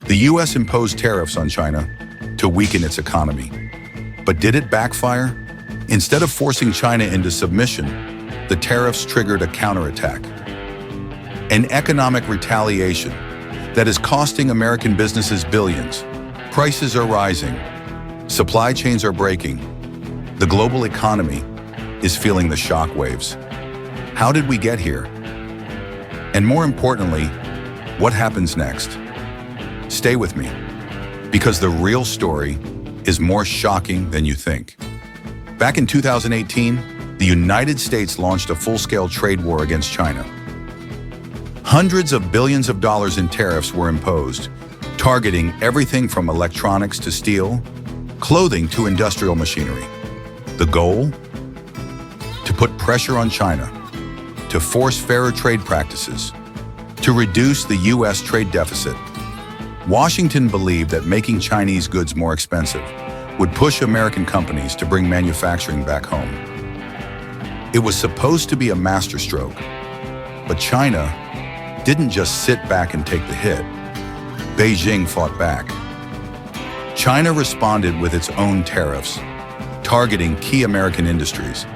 The US imposed tariffs on China to weaken its economy. But did it backfire? Instead of forcing China into submission, the tariffs triggered a counterattack. An economic retaliation that is costing American businesses billions. Prices are rising. Supply chains are breaking. The global economy is feeling the shockwaves. How did we get here? And more importantly, what happens next? Stay with me, because the real story is more shocking than you think. Back in 2018, the United States launched a full-scale trade war against China. Hundreds of billions of dollars in tariffs were imposed, targeting everything from electronics to steel, clothing to industrial machinery. The goal? To put pressure on China, to force fairer trade practices, to reduce the U.S. trade deficit. Washington believed that making Chinese goods more expensive would push American companies to bring manufacturing back home. It was supposed to be a masterstroke, but China didn't just sit back and take the hit. Beijing fought back. China responded with its own tariffs, targeting key American industries.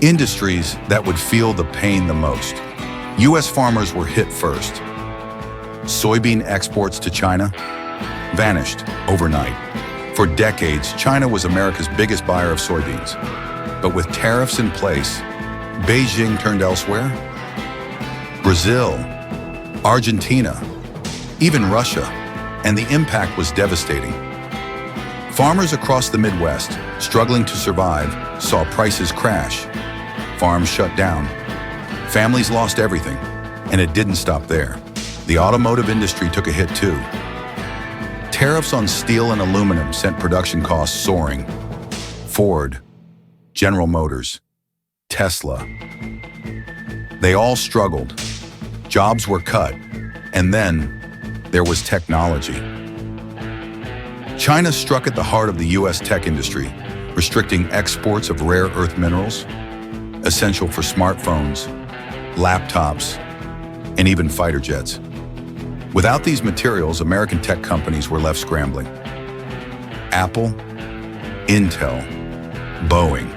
Industries that would feel the pain the most. U.S. farmers were hit first. Soybean exports to China vanished overnight. For decades, China was America's biggest buyer of soybeans. But with tariffs in place, Beijing turned elsewhere. Brazil, Argentina, even Russia, and the impact was devastating. Farmers across the Midwest, struggling to survive, saw prices crash. Farms shut down. Families lost everything, and it didn't stop there. The automotive industry took a hit too. Tariffs on steel and aluminum sent production costs soaring. Ford, General Motors, Tesla. They all struggled. Jobs were cut, and then there was technology. China struck at the heart of the U.S. tech industry, restricting exports of rare earth minerals, essential for smartphones, laptops, and even fighter jets. Without these materials, American tech companies were left scrambling. Apple, Intel, Boeing,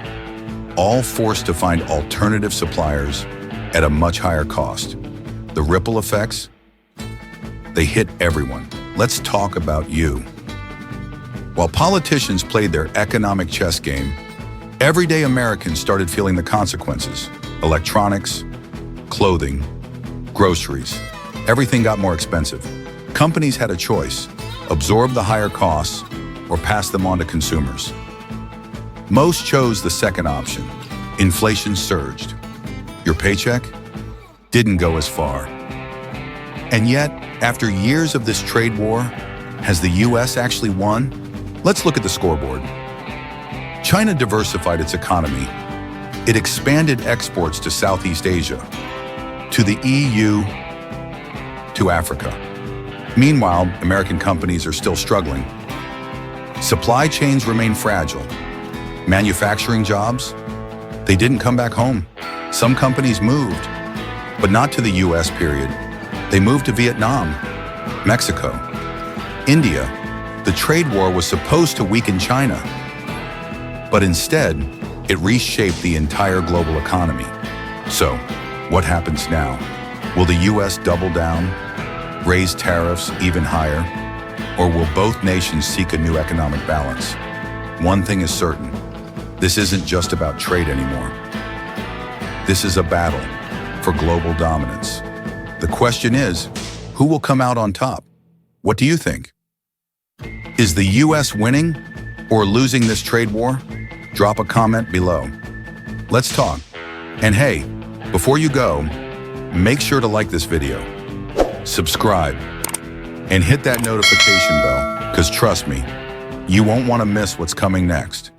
all forced to find alternative suppliers at a much higher cost. The ripple effects, they hit everyone. Let's talk about you. While politicians played their economic chess game, everyday Americans started feeling the consequences. Electronics, clothing, groceries. Everything got more expensive. Companies had a choice: absorb the higher costs or pass them on to consumers. Most chose the second option. Inflation surged. Your paycheck didn't go as far. And yet, after years of this trade war, has the US actually won? Let's look at the scoreboard. China diversified its economy. It expanded exports to Southeast Asia, to the EU, to Africa. Meanwhile, American companies are still struggling. Supply chains remain fragile. Manufacturing jobs, they didn't come back home. Some companies moved, but not to the US, period. They moved to Vietnam, Mexico, India. The trade war was supposed to weaken China, but instead, it reshaped the entire global economy. So, what happens now? Will the US double down, raise tariffs even higher, or will both nations seek a new economic balance? One thing is certain, this isn't just about trade anymore. This is a battle for global dominance. The question is, who will come out on top? What do you think? Is the US winning or losing this trade war? Drop a comment below. Let's talk. And hey, before you go, make sure to like this video, subscribe, and hit that notification bell, because trust me, you won't want to miss what's coming next.